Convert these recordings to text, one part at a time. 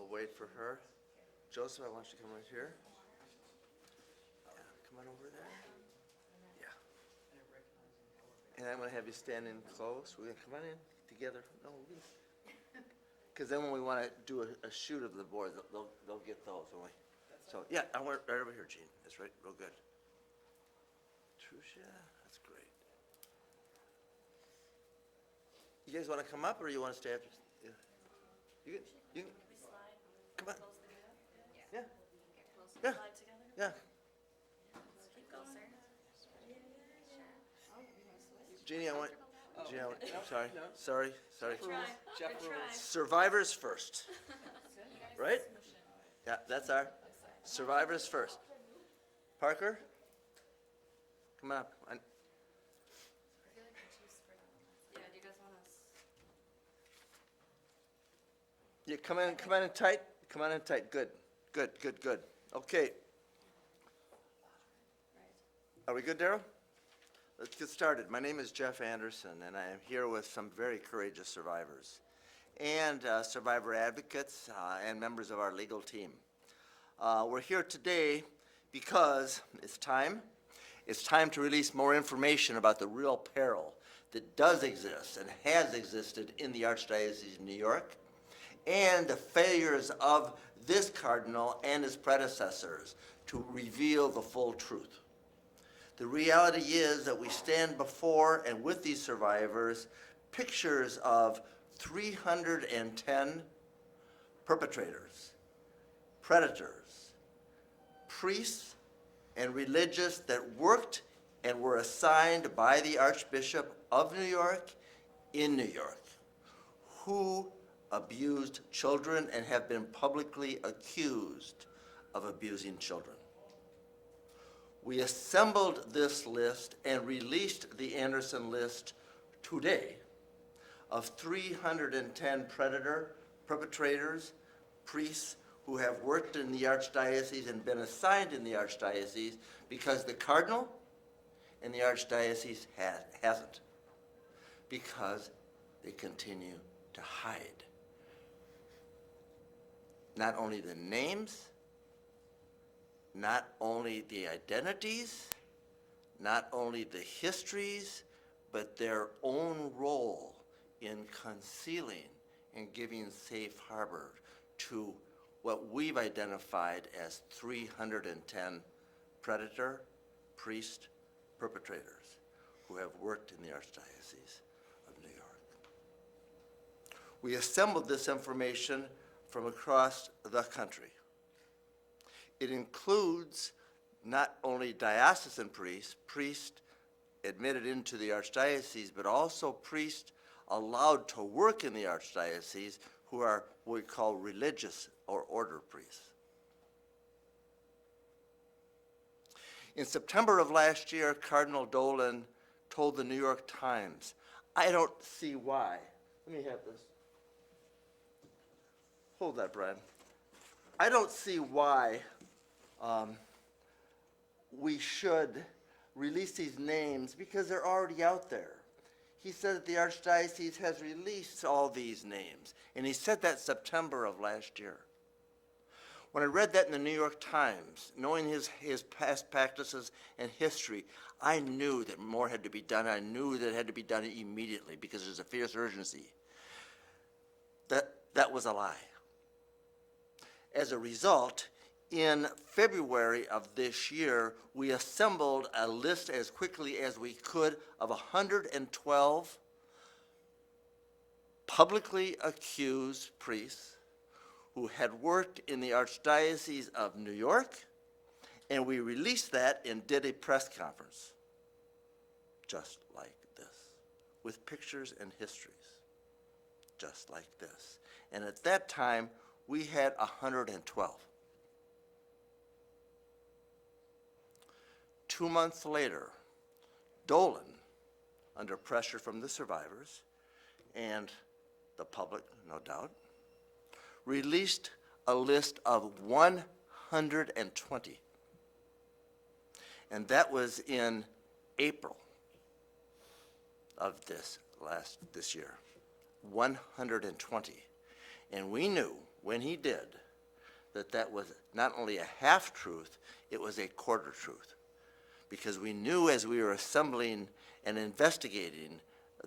We'll wait for her. Joseph, I want you to come right here. Yeah, come on over there. Yeah. And I'm going to have you stand in close. We're going to come on in together. No, because then when we want to do a shoot of the board, they'll get those. Won't we? So, yeah, I want right over here, Gene. That's right. Real good. Trucia, that's great. You guys want to come up, or you want to stay after? Yeah. You can. Come on. Yeah. Yeah. Yeah. Jeannie, sorry. Survivors first. Right? Yeah, that's our survivors first. Parker, come on up. Yeah, do you guys want us? Yeah, come on in tight. Come on in tight. Good. Okay. Are we good, Darryl? Let's get started. My name is Jeff Anderson, and I am here with some very courageous survivors and survivor advocates and members of our legal team. We're here today because it's time. It's time to release more information about the real peril that does exist and has existed in the Archdiocese of New York, and the failures of this cardinal and his predecessors to reveal the full truth. The reality is that we stand before and with these survivors pictures of 310 perpetrators, predators, priests, and religious that worked and were assigned by the Archbishop of New York in New York, who abused children and have been publicly accused of abusing children. We assembled this list and released the Anderson list today of 310 perpetrators, priests who have worked in the Archdiocese and been assigned in the Archdiocese because the Cardinal and the Archdiocese hasn't, because they continue to hide not only the names, not only the identities, not only the histories, but their own role in concealing and giving safe harbor to what we've identified as 310 predator, priest, perpetrators who have worked in the Archdiocese of New York. We assembled this information from across the country. It includes not only diocesan priests admitted into the Archdiocese, but also priests allowed to work in the Archdiocese who are what we call religious or order priests. In September of last year, Cardinal Dolan told the New York Times, "I don't see why." Let me have this. Hold that, Brad. I don't see why we should release these names because they're already out there. He said that the Archdiocese has released all these names, and he said that September of last year. When I read that in the New York Times, knowing his past practices and history, I knew that more had to be done. I knew that it had to be done immediately because there's a fierce urgency. That was a lie. As a result, in February of this year, we assembled a list as quickly as we could of 112 publicly accused priests who had worked in the Archdiocese of New York, and we released that and did a press conference, just like this, with pictures and histories, just like this. And at that time, we had 112. 2 months later, Dolan, under pressure from the survivors and the public, no doubt, released a list of 120. And that was in April of this year, 120. And we knew when he did, that was not only a half-truth, it was a quarter truth. Because we knew as we were assembling and investigating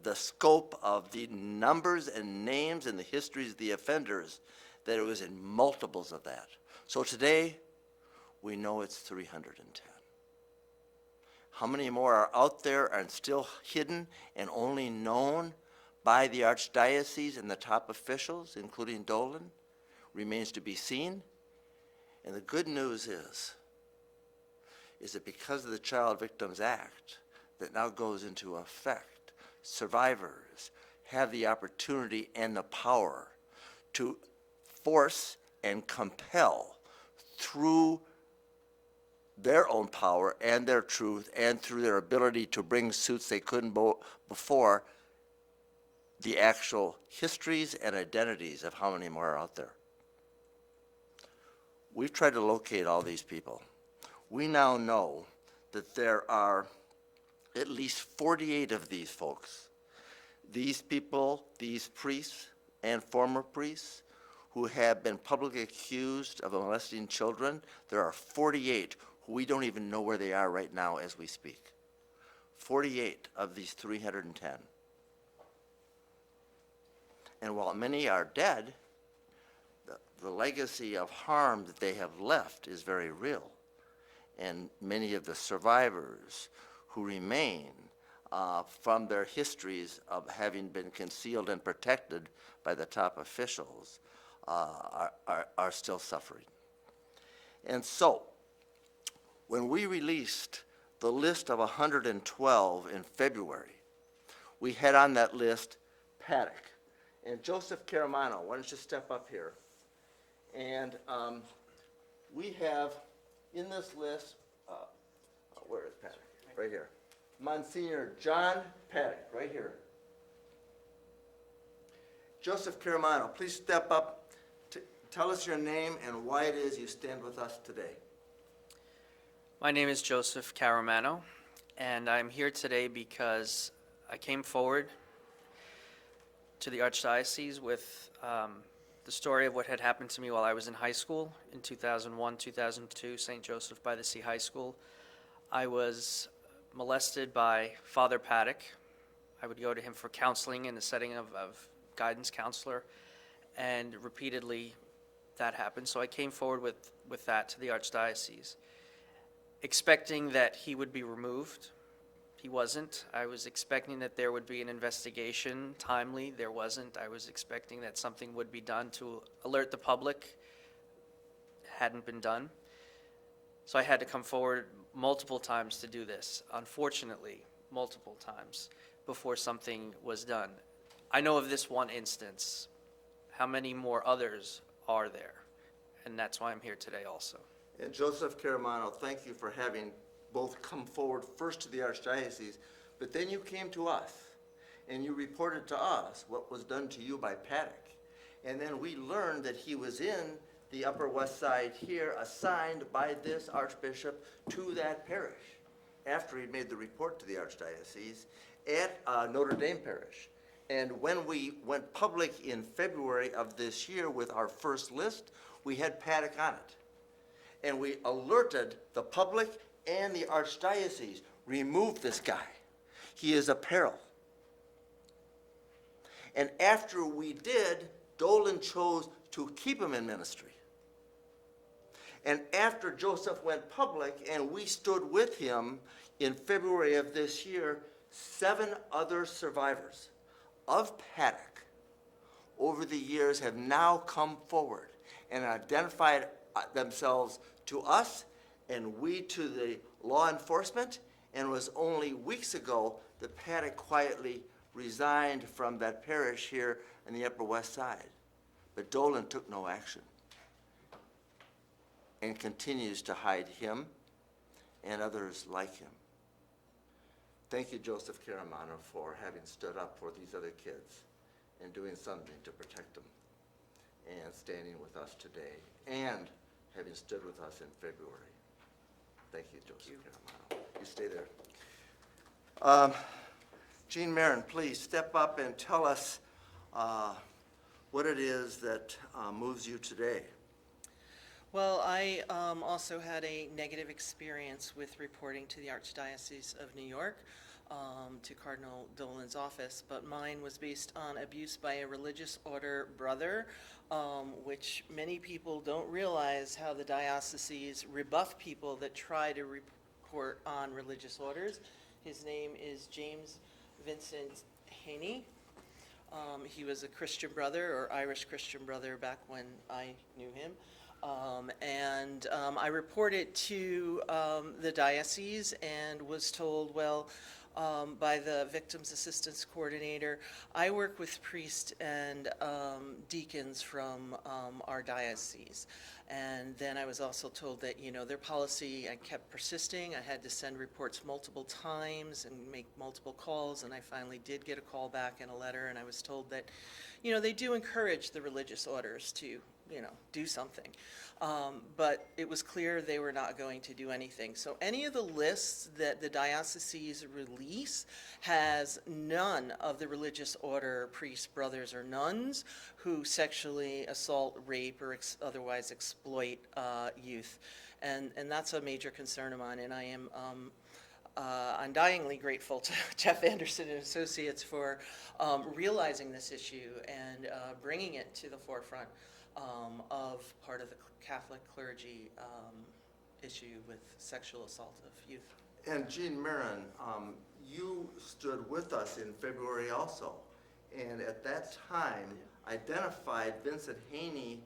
the scope of the numbers and names and the histories of the offenders, that it was in multiples of that. So today, we know it's 310. How many more are out there and still hidden and only known by the Archdiocese and the top officials, including Dolan, remains to be seen. And the good news is that because of the Child Victims Act that now goes into effect, survivors have the opportunity and the power to force and compel through their own power and their truth and through their ability to bring suits they couldn't before, the actual histories and identities of how many more are out there. We've tried to locate all these people. We now know that there are at least 48 of these folks. These people, these priests and former priests who have been publicly accused of molesting children, there are 48 who we don't even know where they are right now as we speak. 48 of these 310. And while many are dead, the legacy of harm that they have left is very real. And many of the survivors who remain from their histories of having been concealed and protected by the top officials are still suffering. And so, when we released the list of 112 in February, we had on that list Paddock. And Joseph Caramano, why don't you step up here? And we have in this list, where is Paddock? Right here. Monsignor John Paddock, right here. Joseph Caramano, please step up. Tell us your name and why it is you stand with us today. My name is Joseph Caramano, and I'm here today because I came forward to the Archdiocese with the story of what had happened to me while I was in high school in 2001, 2002, St. Joseph by the Sea High School. I was molested by Father Paddock. I would go to him for counseling in the setting of guidance counselor, and repeatedly that happened. So I came forward with that to the Archdiocese, expecting that he would be removed. He wasn't. I was expecting that there would be an investigation, timely. There wasn't. I was expecting that something would be done to alert the public. Hadn't been done. So I had to come forward multiple times to do this, unfortunately, multiple times, before something was done. I know of this one instance. How many more others are there? And that's why I'm here today also. And Joseph Caramano, thank you for having both come forward first to the Archdiocese, but then you came to us, and you reported to us what was done to you by Paddock. And then we learned that he was in the Upper West Side here, assigned by this Archbishop to that parish, after he made the report to the Archdiocese at Notre Dame Parish. And when we went public in February of this year with our first list, we had Paddock on it. And we alerted the public and the Archdiocese, remove this guy. He is a peril. And after we did, Dolan chose to keep him in ministry. And after Joseph went public and we stood with him in February of this year, 7 other survivors of Paddock over the years have now come forward and identified themselves to us and we to the law enforcement, and it was only weeks ago that Paddock quietly resigned from that parish here in the Upper West Side. But Dolan took no action and continues to hide him and others like him. Thank you, Joseph Caramano, for having stood up for these other kids and doing something to protect them and standing with us today and having stood with us in February. Thank you, Joseph Caramano. You stay there. Jean Marin, please step up and tell us what it is that moves you today. Well, I also had a negative experience with reporting to the Archdiocese of New York, to Cardinal Dolan's office, but mine was based on abuse by a religious order brother, which many people don't realize how the dioceses rebuff people that try to report on religious orders. His name is James Vincent Haney. He was a Christian brother, or Irish Christian brother, back when I knew him. I reported to the diocese and was told, well, by the Victims Assistance Coordinator, I work with priests and deacons from our diocese. And then I was also told that, their policy, I kept persisting. I had to send reports multiple times and make multiple calls, and I finally did get a call back and a letter, and I was told that, they do encourage the religious orders to, do something. But it was clear they were not going to do anything. So any of the lists that the dioceses release has none of the religious order priests, brothers, or nuns who sexually assault, rape, or otherwise exploit youth. And that's a major concern of mine, and I am undyingly grateful to Jeff Anderson and Associates for realizing this issue and bringing it to the forefront of part of the Catholic clergy issue with sexual assault of youth. And Jean Marin, you stood with us in February also, and at that time identified Vincent Haney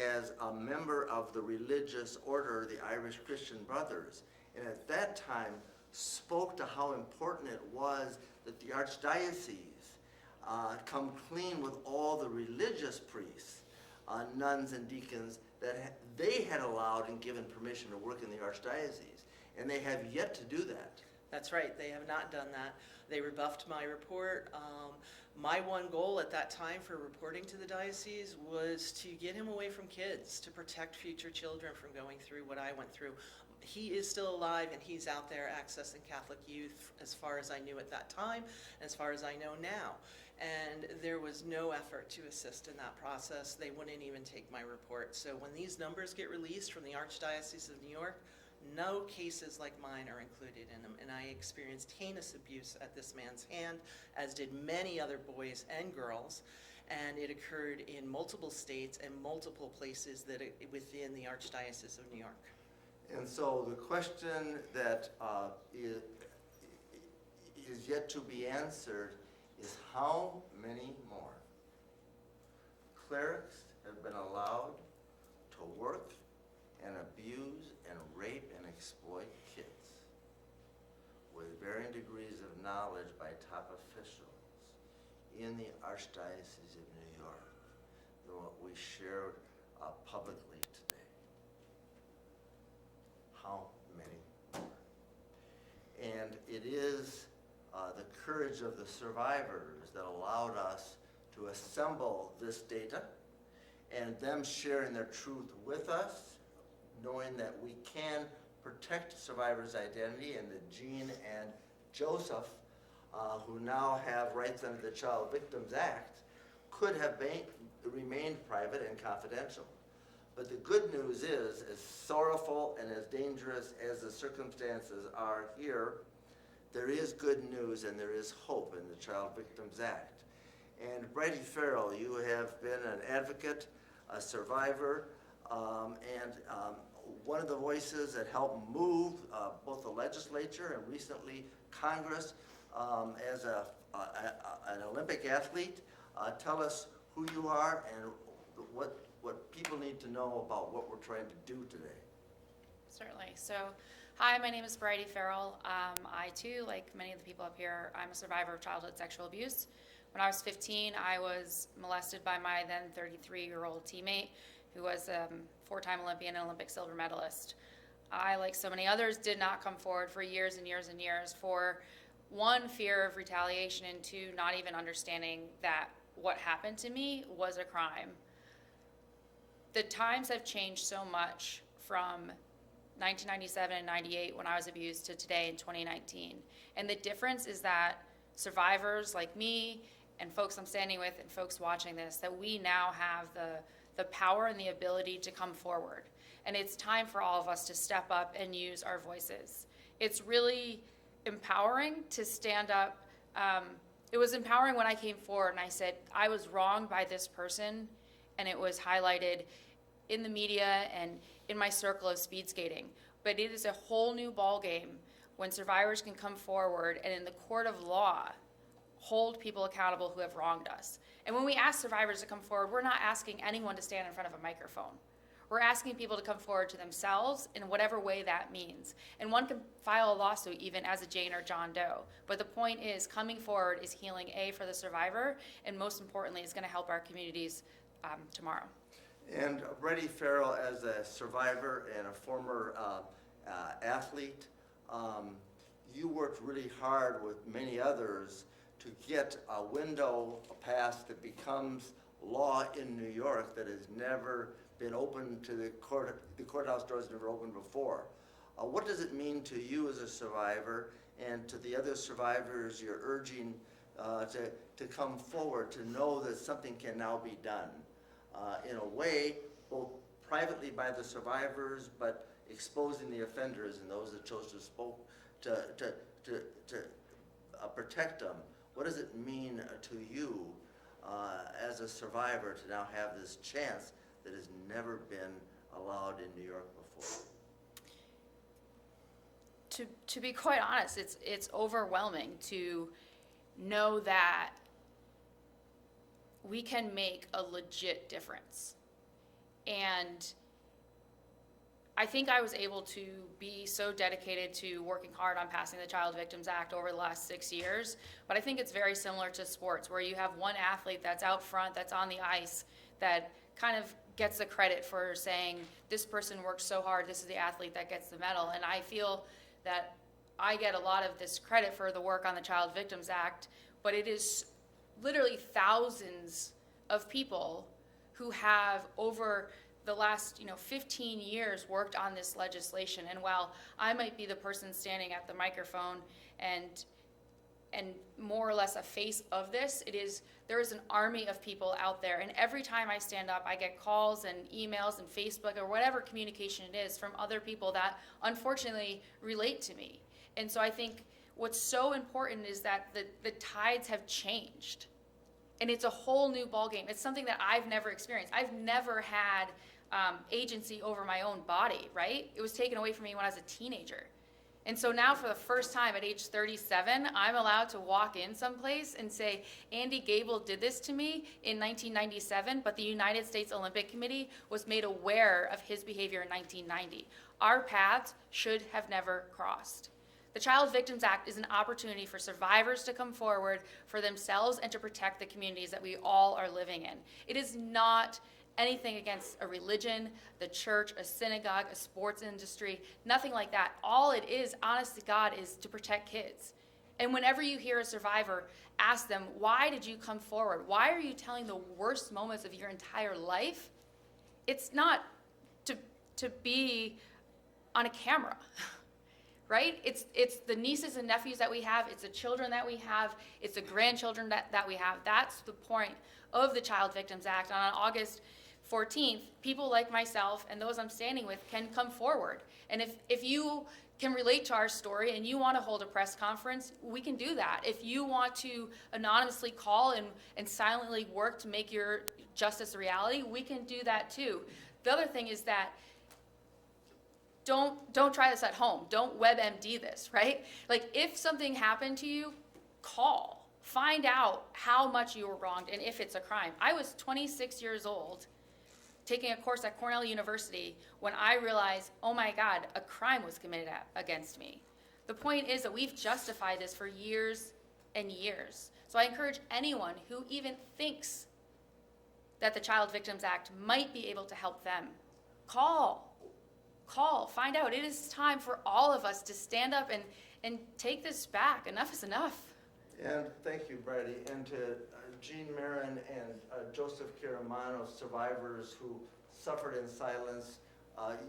as a member of the religious order, the Irish Christian Brothers, and at that time spoke to how important it was that the Archdiocese come clean with all the religious priests, nuns and deacons that they had allowed and given permission to work in the Archdiocese, and they have yet to do that. That's right, they have not done that. They rebuffed my report. My one goal at that time for reporting to the diocese was to get him away from kids, to protect future children from going through what I went through. He is still alive, and he's out there accessing Catholic youth as far as I knew at that time, as far as I know now. And there was no effort to assist in that process. They wouldn't even take my report. So when these numbers get released from the Archdiocese of New York, no cases like mine are included in them. And I experienced heinous abuse at this man's hand, as did many other boys and girls. And it occurred in multiple states and multiple places that within the Archdiocese of New York. And so the question that is yet to be answered is how many more clerics have been allowed to work and abuse and rape and exploit kids with varying degrees of knowledge by top officials in the Archdiocese of New York than what we shared publicly today. How many more? And it is the courage of the survivors that allowed us to assemble this data and them sharing their truth with us, knowing that we can protect survivors' identity, and that Jean and Joseph, who now have rights under the Child Victims Act, could have remained private and confidential. But the good news is, as sorrowful and as dangerous as the circumstances are here, there is good news and there is hope in the Child Victims Act. And Bridie Farrell, you have been an advocate, a survivor, and one of the voices that helped move both the legislature and recently Congress as an Olympic athlete. Tell us who you are and what people need to know about what we're trying to do today. Certainly. So, hi, my name is Bridie Farrell. I too, like many of the people up here, I'm a survivor of childhood sexual abuse. When I was 15, I was molested by my then 33-year-old teammate, who was a four-time Olympian and Olympic silver medalist. I, like so many others, did not come forward for years and years and years for, one, fear of retaliation, and two, not even understanding that what happened to me was a crime. The times have changed so much from 1997 and 98 when I was abused to today in 2019. And the difference is that survivors like me and folks I'm standing with and folks watching this, that we now have the power and the ability to come forward. And it's time for all of us to step up and use our voices. It's really empowering to stand up. It was empowering when I came forward and I said, I was wronged by this person, and it was highlighted in the media and in my circle of speed skating. But it is a whole new ballgame when survivors can come forward and in the court of law hold people accountable who have wronged us. And when we ask survivors to come forward, we're not asking anyone to stand in front of a microphone. We're asking people to come forward to themselves in whatever way that means. And one can file a lawsuit even as a Jane or John Doe. But the point is, coming forward is healing, A, for the survivor, and most importantly, is going to help our communities tomorrow. And Brady Farrell, as a survivor and a former athlete, you worked really hard with many others to get a window passed that becomes law in New York that has never been open to the court. The courthouse doors never opened before. What does it mean to you as a survivor and to the other survivors you're urging to come forward, to know that something can now be done in a way, both privately by the survivors, but exposing the offenders and those that chose to protect them? What does it mean to you as a survivor to now have this chance that has never been allowed in New York before? To be quite honest, it's overwhelming to know that we can make a legit difference. And I think I was able to be so dedicated to working hard on passing the Child Victims Act over the last 6 years, but I think it's very similar to sports, where you have one athlete that's out front, that's on the ice, that kind of gets the credit for saying, this person worked so hard, this is the athlete that gets the medal. And I feel that I get a lot of this credit for the work on the Child Victims Act, but it is literally thousands of people who have over the last 15 years worked on this legislation. And while I might be the person standing at the microphone and more or less a face of this, there is an army of people out there. And every time I stand up, I get calls and emails and Facebook or whatever communication it is from other people that unfortunately relate to me. And so I think what's so important is that the tides have changed. And it's a whole new ballgame. It's something that I've never experienced. I've never had agency over my own body, right? It was taken away from me when I was a teenager. And so now for the first time at age 37, I'm allowed to walk in someplace and say, Andy Gable did this to me in 1997, but the United States Olympic Committee was made aware of his behavior in 1990. Our paths should have never crossed. The Child Victims Act is an opportunity for survivors to come forward for themselves and to protect the communities that we all are living in. It is not anything against a religion, the church, a synagogue, a sports industry, nothing like that. All it is, honest to God, is to protect kids. And whenever you hear a survivor, ask them, why did you come forward? Why are you telling the worst moments of your entire life? It's not to be on a camera, right? It's the nieces and nephews that we have, it's the children that we have, it's the grandchildren that we have. That's the point of the Child Victims Act. And on August 14th, people like myself and those I'm standing with can come forward. And if you can relate to our story and you want to hold a press conference, we can do that. If you want to anonymously call and silently work to make your justice a reality, we can do that too. The other thing is that don't try this at home. Don't WebMD this, right? Like, if something happened to you, call. Find out how much you were wronged and if it's a crime. I was 26 years old taking a course at Cornell University when I realized, oh my God, a crime was committed against me. The point is that we've justified this for years and years. So I encourage anyone who even thinks that the Child Victims Act might be able to help them, call, find out. It is time for all of us to stand up and take this back. Enough is enough. And thank you, Brady, and to Jean Marin and Joseph Caramano, survivors who suffered in silence.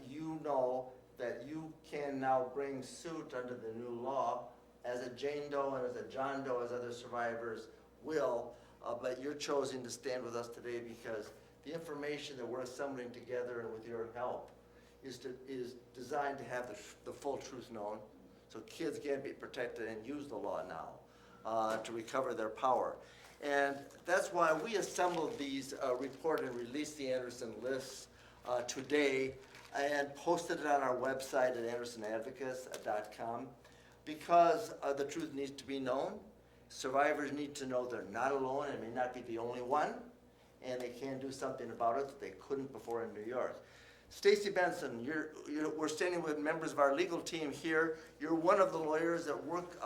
You know that you can now bring suit under the new law as a Jane Doe and as a John Doe, as other survivors will, but you're choosing to stand with us today because the information that we're assembling together and with your help is designed to have the full truth known, so kids can be protected and use the law now to recover their power. And that's why we assembled these report and released the Anderson lists today and posted it on our website at andersonadvocates.com because the truth needs to be known. Survivors need to know they're not alone and may not be the only one, and they can do something about it that they couldn't before in New York. Stacy Benson, we're standing with members of our legal team here. You're one of the lawyers that work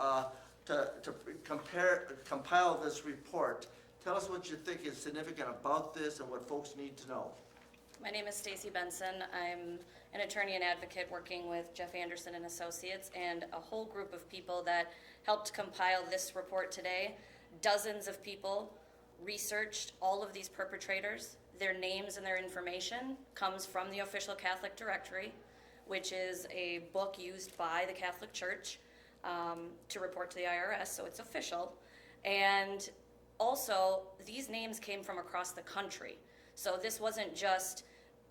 to compile this report. Tell us what you think is significant about this and what folks need to know. My name is Stacy Benson. I'm an attorney and advocate working with Jeff Anderson and Associates and a whole group of people that helped compile this report today. Dozens of people researched all of these perpetrators. Their names and their information comes from the official Catholic Directory, which is a book used by the Catholic Church to report to the IRS, so it's official. And also, these names came from across the country. So this wasn't just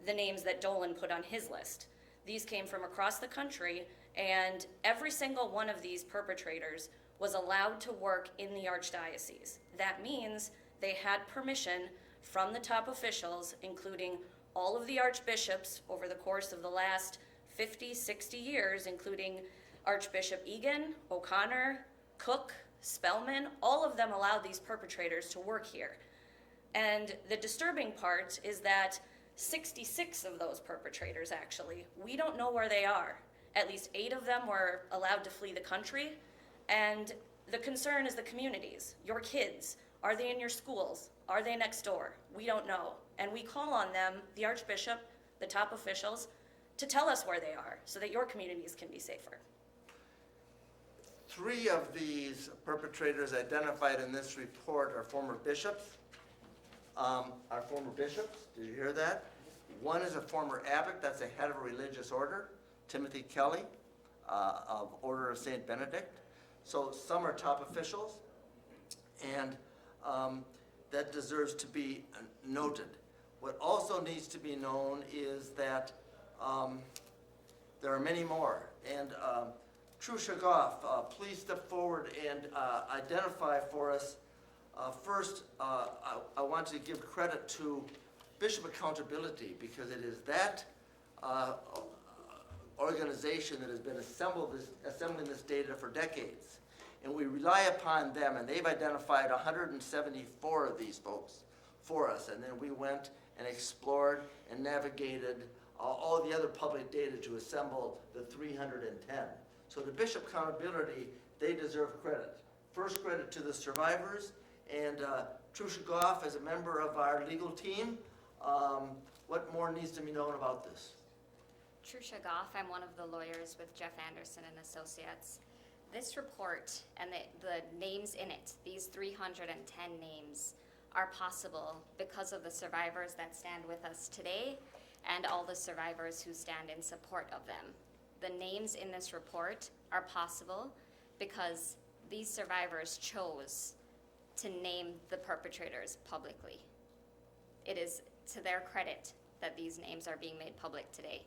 the names that Dolan put on his list. These came from across the country, and every single one of these perpetrators was allowed to work in the Archdiocese. That means they had permission from the top officials, including all of the archbishops over the course of the last 50, 60 years, including Archbishop Egan, O'Connor, Cook, Spellman. All of them allowed these perpetrators to work here. And the disturbing part is that 66 of those perpetrators, actually, we don't know where they are. At least 8 of them were allowed to flee the country. And the concern is the communities, your kids. Are they in your schools? Are they next door? We don't know. And we call on them, the Archbishop, the top officials, to tell us where they are so that your communities can be safer. 3 of these perpetrators identified in this report are former bishops. Did you hear that? One is a former abbot, that's the head of a religious order, Timothy Kelly, of Order of St. Benedict. So some are top officials, and that deserves to be noted. What also needs to be known is that there are many more. And Trusha Goff, please step forward and identify for us. First, I want to give credit to Bishop Accountability because it is that organization that has been assembling this data for decades. And we rely upon them, and they've identified 174 of these folks for us. And then we went and explored and navigated all the other public data to assemble the 310. So the Bishop Accountability, they deserve credit. First credit to the survivors, and Trusha Goff as a member of our legal team. What more needs to be known about this? Trusha Goff, I'm one of the lawyers with Jeff Anderson and Associates. This report and the names in it, these 310 names, are possible because of the survivors that stand with us today and all the survivors who stand in support of them. The names in this report are possible because these survivors chose to name the perpetrators publicly. It is to their credit that these names are being made public today.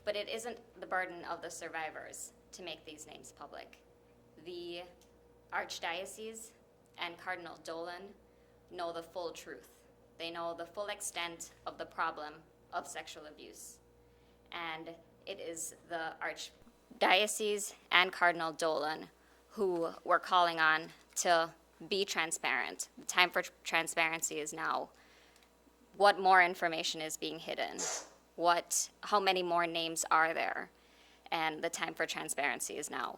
But it isn't the burden of the survivors to make these names public. The Archdiocese and Cardinal Dolan know the full truth. They know the full extent of the problem of sexual abuse. And it is the Archdiocese and Cardinal Dolan who we're calling on to be transparent. The time for transparency is now. What more information is being hidden? How many more names are there? And the time for transparency is now.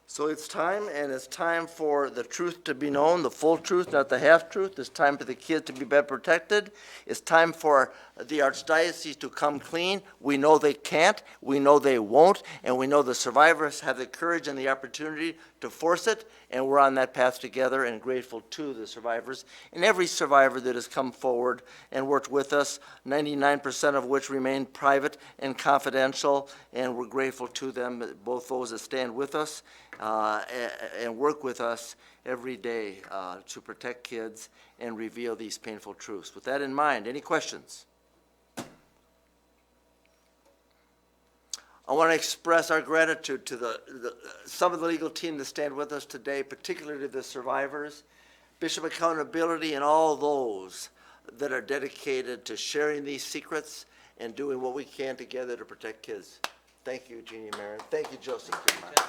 So it's time, and it's time for the truth to be known, the full truth, not the half-truth. It's time for the kids to be better protected. It's time for the Archdiocese to come clean. We know they can't, we know they won't, and we know the survivors have the courage and the opportunity to force it, and we're on that path together and grateful to the survivors and every survivor that has come forward and worked with us, 99% of which remain private and confidential, and we're grateful to them, both those that stand with us and work with us every day to protect kids and reveal these painful truths. With that in mind, any questions? I want to express our gratitude to some of the legal team that stand with us today, particularly the survivors, Bishop Accountability, and all those that are dedicated to sharing these secrets and doing what we can together to protect kids. Thank you, Jeannie Marin. Thank you, Joseph. Thank you.